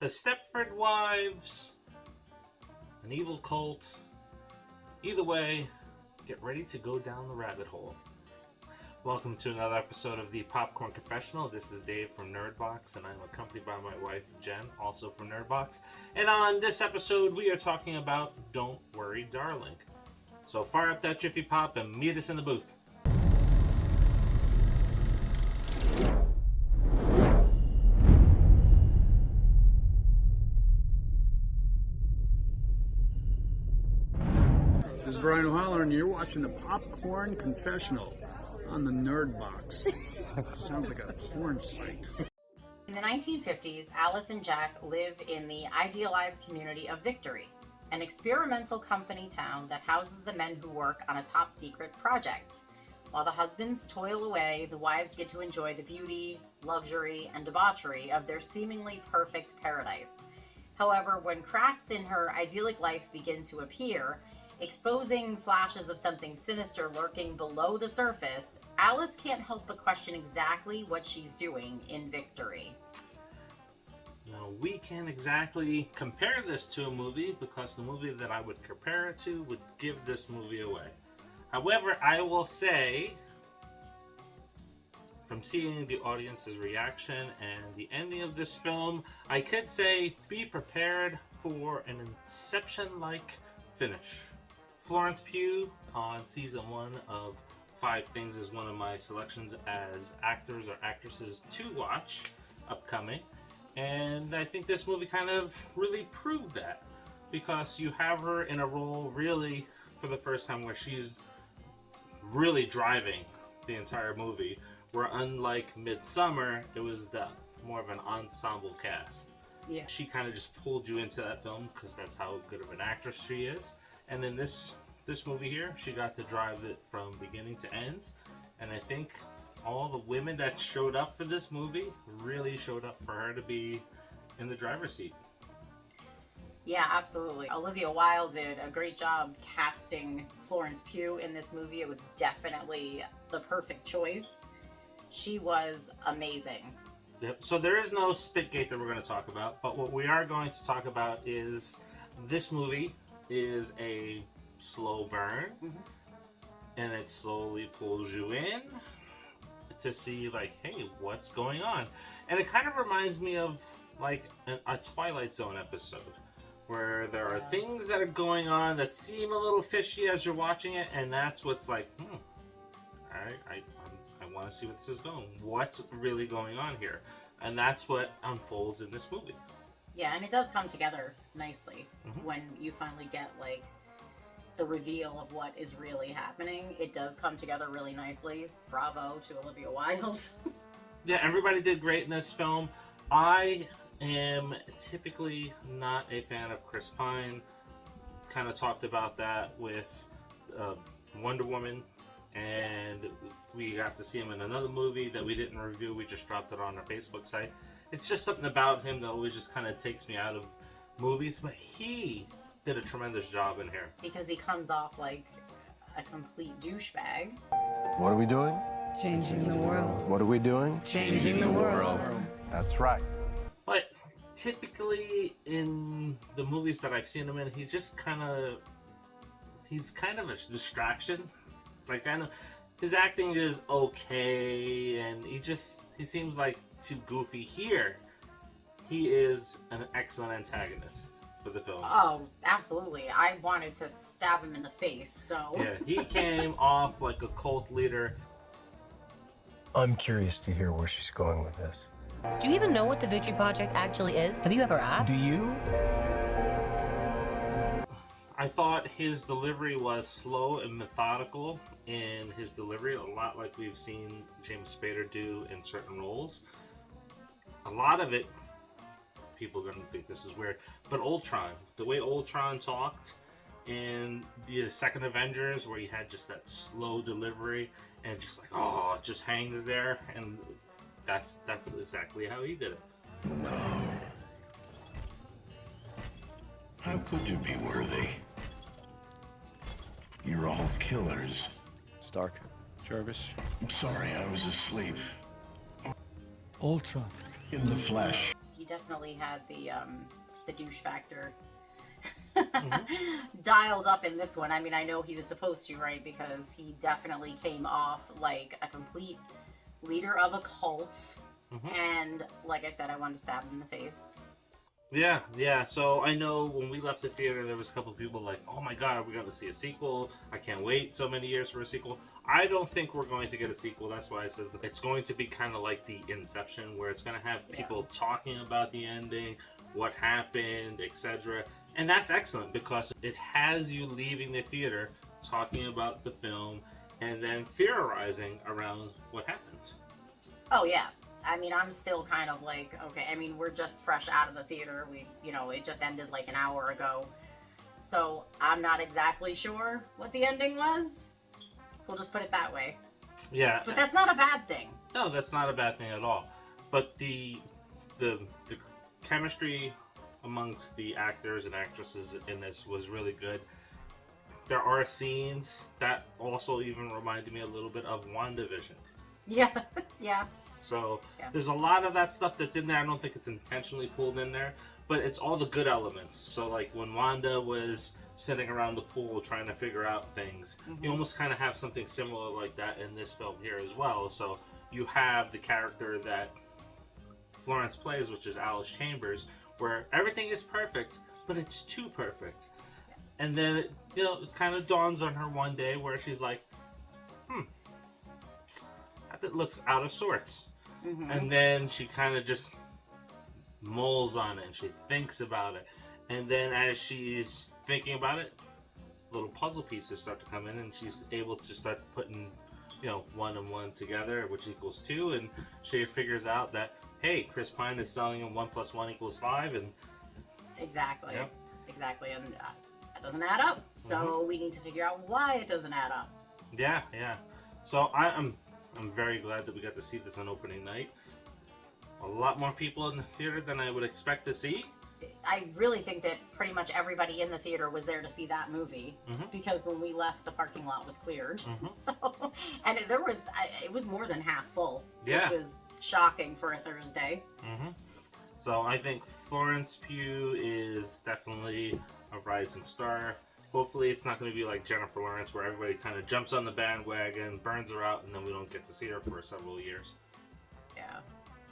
the Stepford Wives, an evil cult. Either way, get ready to go down the rabbit hole. Welcome to another episode of the Popcorn Confessional. This is Dave from Nerdbox, and I'm accompanied by my wife, Jen, also from Nerdbox. And on this episode, we are talking about Don't Worry, Darling. So fire up that Jiffy Pop and meet us in the booth. This is Brian O'Holler, and you're watching the Popcorn Confessional on the Nerdbox. Sounds like a porn site. In the 1950s, Alice and Jack live in the idealized community of Victory, an experimental company town that houses the men who work on a top-secret project. While the husbands toil away, the wives get to enjoy the beauty, luxury, and debauchery of their seemingly perfect paradise. However, when cracks in her idyllic life begin to appear, exposing flashes of something sinister lurking below the surface, Alice can't help but question exactly what she's doing in Victory. Now, we can't exactly compare this to a movie because the movie that I would compare it to would give this movie away. However, I will say, from seeing the audience's reaction and the ending of this film, I could say be prepared for an Inception-like finish. Florence Pugh on season 1 of 5 Things is one of my selections as actors or actresses to watch upcoming. And I think this movie kind of really proved that, because you have her in a role really for the first time where she's really driving the entire movie, where unlike Midsommar, it was more of an ensemble cast. Yeah. She kind of just pulled you into that film because that's how good of an actress she is. And in this movie here, she got to drive it from beginning to end. And I think all the women that showed up for this movie really showed up for her to be in the driver's seat. Yeah, absolutely. Olivia Wilde did a great job casting Florence Pugh in this movie. It was definitely the perfect choice. She was amazing. Yep. So there is no Spitgate that we're going to talk about, but what we are going to talk about is this movie is a slow burn, and it slowly pulls you in to see, like, hey, what's going on? And it kind of reminds me of like a Twilight Zone episode, where there are things that are going on that seem a little fishy as you're watching it, and that's what's like, alright, I want to see what this is going. What's really going on here? And that's what unfolds in this movie. Yeah, and it does come together nicely when you finally get like the reveal of what is really happening. It does come together really nicely. Bravo to Olivia Wilde. Yeah, everybody did great in this film. I am typically not a fan of Chris Pine. Kind of talked about that with Wonder Woman, and we got to see him in another movie that we didn't review. We just dropped it on our Facebook site. It's just something about him that always just kind of takes me out of movies, but he did a tremendous job in here. Because he comes off like a complete douchebag. What are we doing? Changing the world. What are we doing? Changing the world. That's right. But typically in the movies that I've seen him in, he's kind of a distraction. Like, I know his acting is okay, and he seems like too goofy. Here, he is an excellent antagonist for the film. Oh, absolutely. I wanted to stab him in the face, so... Yeah, he came off like a cult leader. I'm curious to hear where she's going with this. Do you even know what the Victory Project actually is? Have you ever asked? Do you? I thought his delivery was slow and methodical in his delivery, a lot like we've seen James Spader do in certain roles. A lot of it, people are going to think this is weird, but Ultron, the way Ultron talked in the second Avengers, where he had just that slow delivery and just like, oh, it just hangs there, and that's exactly how he did it. No. How could you be worthy? You're all killers. Stark. Jarvis. I'm sorry, I was asleep. Ultron. In the flesh. He definitely had the douche factor Mm-hmm. dialed up in this one. I mean, I know he was supposed to, right? Because he definitely came off like a complete leader of a cult. Mm-hmm. And like I said, I wanted to stab him in the face. Yeah. So I know when we left the theater, there was a couple of people like, "Oh my God, we're going to see a sequel! I can't wait so many years for a sequel." I don't think we're going to get a sequel. That's why I says it's going to be kind of like the Inception, where it's going to have people talking about the ending, what happened, etc. And that's excellent because it has you leaving the theater talking about the film and then theorizing around what happens. Oh yeah. I mean, I'm still kind of like, okay, I mean, we're just fresh out of the theater. It just ended like an hour ago. So I'm not exactly sure what the ending was. We'll just put it that way. Yeah. But that's not a bad thing. No, that's not a bad thing at all. But the chemistry amongst the actors and actresses in this was really good. There are scenes that also even reminded me a little bit of WandaVision. Yeah, yeah. So Yeah. there's a lot of that stuff that's in there. I don't think it's intentionally pulled in there, but it's all the good elements. So like when Wanda was sitting around the pool trying to figure out things, you almost kind of have something similar like that in this film here as well. So you have the character that Florence plays, which is Alice Chambers, where everything is perfect, but it's too perfect. Yes. And then it kind of dawns on her one day where she's like, that looks out of sorts. And then she kind of just mulls on it and she thinks about it. And then as she's thinking about it, little puzzle pieces start to come in and she's able to start putting, 1 and 1 together, which equals 2. And she figures out that, hey, Chris Pine is selling him 1 + 1 = 5. And Exactly. Yep. Exactly. And that doesn't add up. So we need to figure out why it doesn't add up. Yeah. So I'm very glad that we got to see this on opening night. A lot more people in the theater than I would expect to see. I really think that pretty much everybody in the theater was there to see that movie because when we left, the parking lot was cleared. So, and it was more than half full, Yeah. which was shocking for a Thursday. So I think Florence Pugh is definitely a rising star. Hopefully it's not going to be like Jennifer Lawrence where everybody kind of jumps on the bandwagon, burns her out, and then we don't get to see her for several years. Yeah.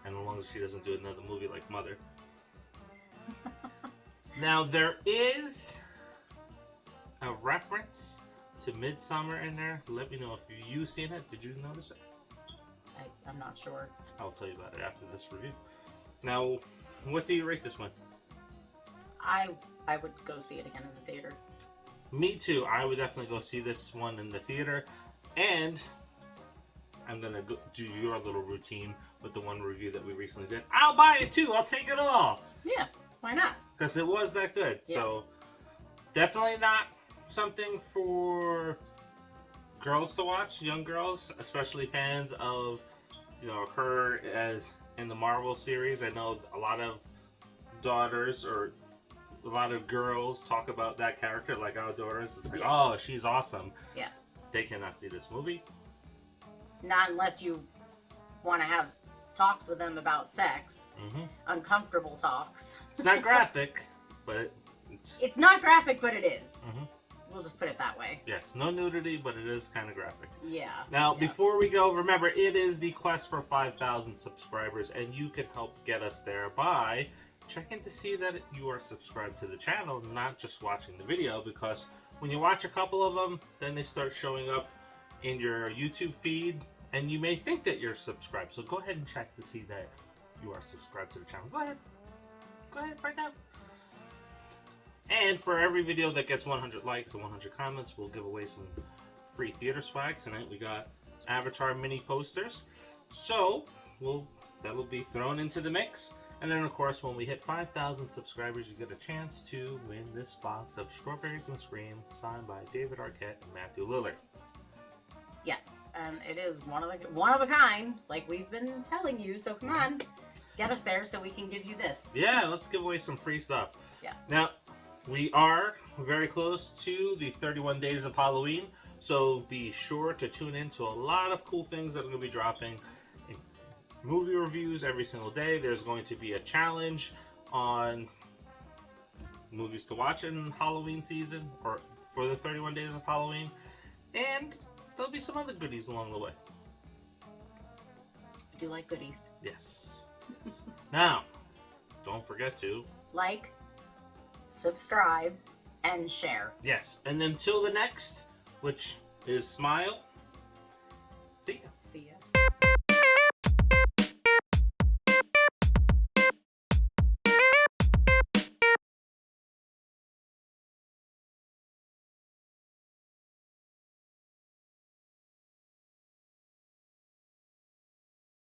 And as long as she doesn't do another movie like Mother. Now there is a reference to Midsummer in there. Let me know if you've seen it. Did you notice it? I'm not sure. I'll tell you about it after this review. Now, what do you rate this one? I would go see it again in the theater. Me too. I would definitely go see this one in the theater. And I'm going to do your little routine with the one review that we recently did. I'll buy it too. I'll take it all. Yeah, why not? Because it was that good. Yeah. So definitely not something for girls to watch, young girls, especially fans of, her as in the Marvel series. I know a lot of daughters or a lot of girls talk about that character, like our daughters. It's like, oh, she's awesome. Yeah. They cannot see this movie. Not unless you want to have talks with them about sex. Uncomfortable talks. It's not graphic, but It's not graphic, but it is. We'll just put it that way. yes, no nudity, but it is kind of graphic. Yeah. Now, yeah. before we go, remember, it is the quest for 5,000 subscribers, and you can help get us there by checking to see that you are subscribed to the channel, not just watching the video, because when you watch a couple of them, then they start showing up in your YouTube feed, and you may think that you're subscribed. So go ahead and check to see that you are subscribed to the channel. Go ahead right now. And for every video that gets 100 likes and 100 comments, we'll give away some free theater swag. Tonight we got Avatar mini posters. So that will be thrown into the mix. And then, of course, when we hit 5,000 subscribers, you get a chance to win this box of Strawberries and Scream, signed by David Arquette and Matthew Lillard. Yes, and it is one of a kind, like we've been telling you. So come on, get us there so we can give you this. Yeah, let's give away some free stuff. Yeah. Now, we are very close to the 31 days of Halloween, so be sure to tune in to a lot of cool things that are going to be dropping, movie reviews every single day. There's going to be a challenge on movies to watch in Halloween season, or for the 31 days of Halloween. And there'll be some other goodies along the way. I do like goodies. Yes. Now, don't forget to Like, subscribe, and share. Yes. And until the next, which is Smile. See ya.